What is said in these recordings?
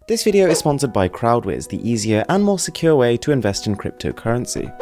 This video is sponsored by CrowdWiz, the easier and more secure way to invest in cryptocurrency.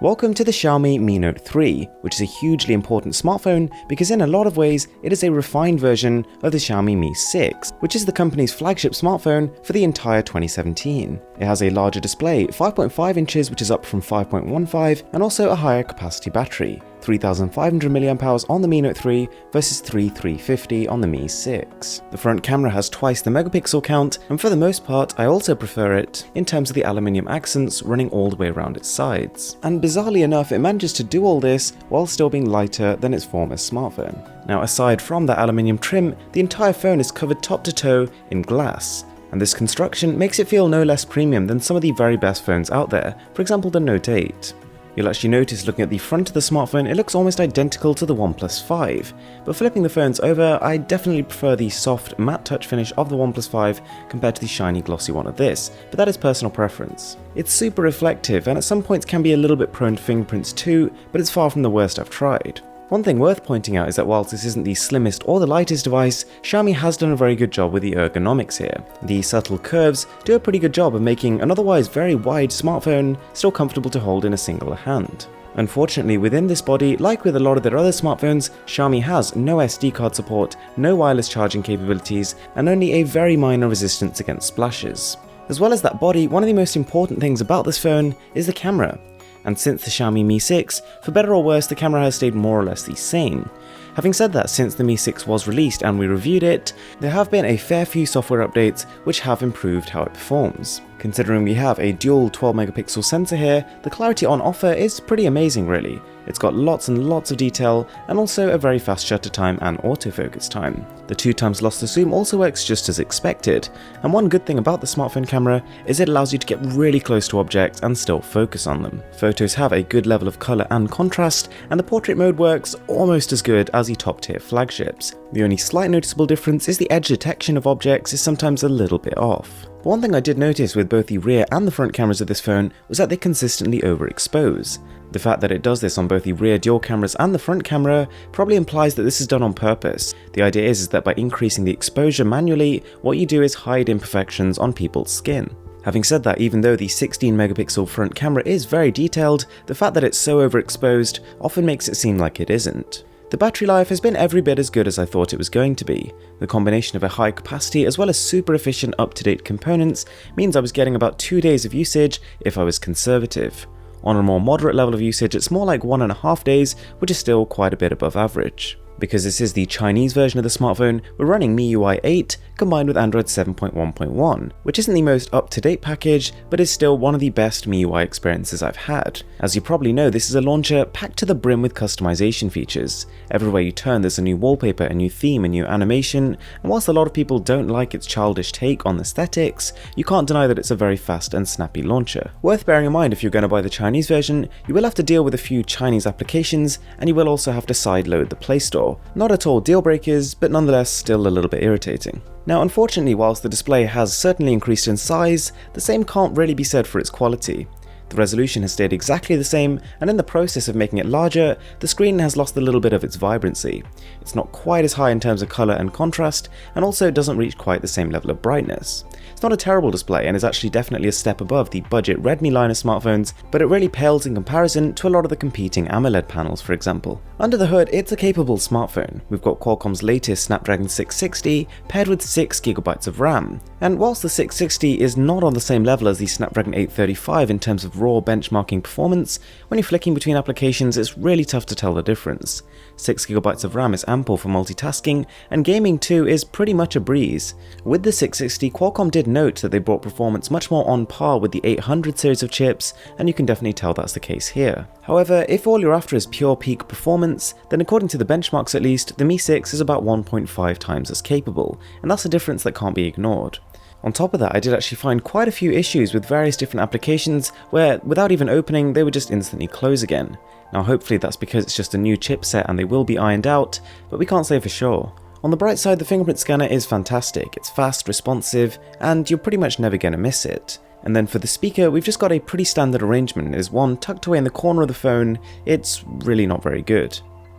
Welcome to the Xiaomi Mi Note 3, which is a hugely important smartphone because in a lot of ways it is a refined version of the Xiaomi Mi 6, which is the company's flagship smartphone for the entire 2017. It has a larger display, 5.5 inches, which is up from 5.15, and also a higher capacity battery, 3500 mAh on the Mi Note 3 versus 3350 on the Mi 6. The front camera has twice the megapixel count, and for the most part I also prefer it in terms of the aluminium accents running all the way around its sides. And bizarrely enough, it manages to do all this while still being lighter than its former smartphone. Now, aside from that aluminium trim, the entire phone is covered top to toe in glass. And this construction makes it feel no less premium than some of the very best phones out there, for example the Note 8. You'll actually notice looking at the front of the smartphone, it looks almost identical to the OnePlus 5, but flipping the phones over, I definitely prefer the soft matte touch finish of the OnePlus 5 compared to the shiny glossy one of this, but that is personal preference. It's super reflective and at some points can be a little bit prone to fingerprints too, but it's far from the worst I've tried. One thing worth pointing out is that whilst this isn't the slimmest or the lightest device, Xiaomi has done a very good job with the ergonomics here. The subtle curves do a pretty good job of making an otherwise very wide smartphone still comfortable to hold in a single hand. Unfortunately, within this body, like with a lot of their other smartphones, Xiaomi has no SD card support, no wireless charging capabilities, and only a very minor resistance against splashes. As well as that body, one of the most important things about this phone is the camera. And since the Xiaomi Mi 6, for better or worse, the camera has stayed more or less the same. Having said that, since the Mi 6 was released and we reviewed it, there have been a fair few software updates which have improved how it performs. Considering we have a dual 12 megapixel sensor here, the clarity on offer is pretty amazing really. It's got lots and lots of detail and also a very fast shutter time and autofocus time. The 2x lossless zoom also works just as expected, and one good thing about the smartphone camera is it allows you to get really close to objects and still focus on them. Photos have a good level of colour and contrast, and the portrait mode works almost as good as the top tier flagships. The only slight noticeable difference is the edge detection of objects is sometimes a little bit off. But one thing I did notice with both the rear and the front cameras of this phone was that they consistently overexpose. The fact that it does this on both the rear dual cameras and the front camera probably implies that this is done on purpose. The idea is that by increasing the exposure manually, what you do is hide imperfections on people's skin. Having said that, even though the 16 megapixel front camera is very detailed, the fact that it's so overexposed often makes it seem like it isn't. The battery life has been every bit as good as I thought it was going to be. The combination of a high capacity as well as super efficient up-to-date components means I was getting about 2 days of usage if I was conservative. On a more moderate level of usage, it's more like 1.5 days, which is still quite a bit above average. Because this is the Chinese version of the smartphone, we're running MIUI 8 combined with Android 7.1.1, which isn't the most up-to-date package, but is still one of the best MIUI experiences I've had. As you probably know, this is a launcher packed to the brim with customization features. Everywhere you turn there's a new wallpaper, a new theme, a new animation, and whilst a lot of people don't like its childish take on aesthetics, you can't deny that it's a very fast and snappy launcher. Worth bearing in mind if you're going to buy the Chinese version, you will have to deal with a few Chinese applications, and you will also have to sideload the Play Store. Not at all deal breakers, but nonetheless still a little bit irritating. Now unfortunately, whilst the display has certainly increased in size, the same can't really be said for its quality. The resolution has stayed exactly the same, and in the process of making it larger, the screen has lost a little bit of its vibrancy. It's not quite as high in terms of colour and contrast, and also doesn't reach quite the same level of brightness. It's not a terrible display and is actually definitely a step above the budget Redmi line of smartphones, but it really pales in comparison to a lot of the competing AMOLED panels, for example. Under the hood, it's a capable smartphone. We've got Qualcomm's latest Snapdragon 660 paired with 6GB of RAM, and whilst the 660 is not on the same level as the Snapdragon 835 in terms of raw benchmarking performance, when you're flicking between applications it's really tough to tell the difference. 6GB of RAM is ample for multitasking, and gaming too is pretty much a breeze. With the 660, Qualcomm did note that they brought performance much more on par with the 800 series of chips, and you can definitely tell that's the case here. However, if all you're after is pure peak performance, then according to the benchmarks at least, the Mi 6 is about 1.5 times as capable, and that's a difference that can't be ignored. On top of that, I did actually find quite a few issues with various different applications where, without even opening, they would just instantly close again. Now hopefully that's because it's just a new chipset and they will be ironed out, but we can't say for sure. On the bright side, the fingerprint scanner is fantastic. It's fast, responsive, and you're pretty much never going to miss it. And then for the speaker, we've just got a pretty standard arrangement. There's one tucked away in the corner of the phone. It's really not very good.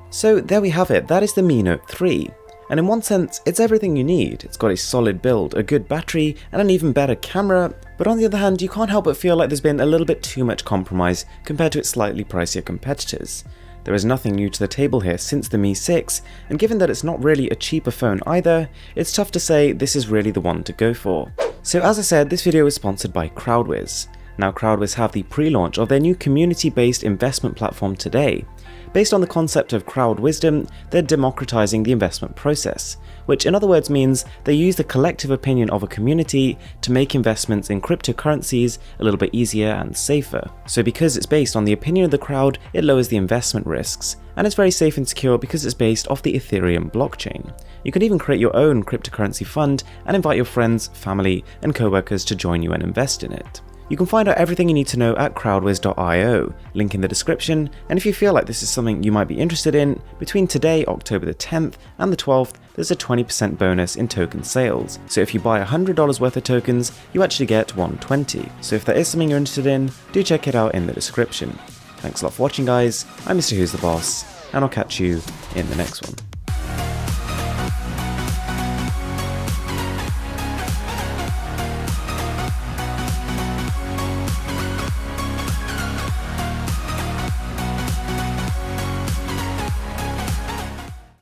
So there we have it, that is the Mi Note 3. And in one sense, it's everything you need. It's got a solid build, a good battery, and an even better camera, but on the other hand, you can't help but feel like there's been a little bit too much compromise compared to its slightly pricier competitors. There is nothing new to the table here since the Mi 6, and given that it's not really a cheaper phone either, it's tough to say this is really the one to go for. So as I said, this video is sponsored by CrowdWiz. Now CrowdWiz have the pre-launch of their new community-based investment platform today. Based on the concept of crowd wisdom, they're democratizing the investment process, which in other words means they use the collective opinion of a community to make investments in cryptocurrencies a little bit easier and safer. So because it's based on the opinion of the crowd, it lowers the investment risks, and it's very safe and secure because it's based off the Ethereum blockchain. You can even create your own cryptocurrency fund and invite your friends, family, and co-workers to join you and invest in it. You can find out everything you need to know at crowdwiz.io, link in the description, and if you feel like this is something you might be interested in, between today, October the 10th, and the 12th, there's a 20% bonus in token sales. So if you buy $100 worth of tokens, you actually get $120. So if that is something you're interested in, do check it out in the description. Thanks a lot for watching guys, I'm Mr. Who's the Boss, and I'll catch you in the next one.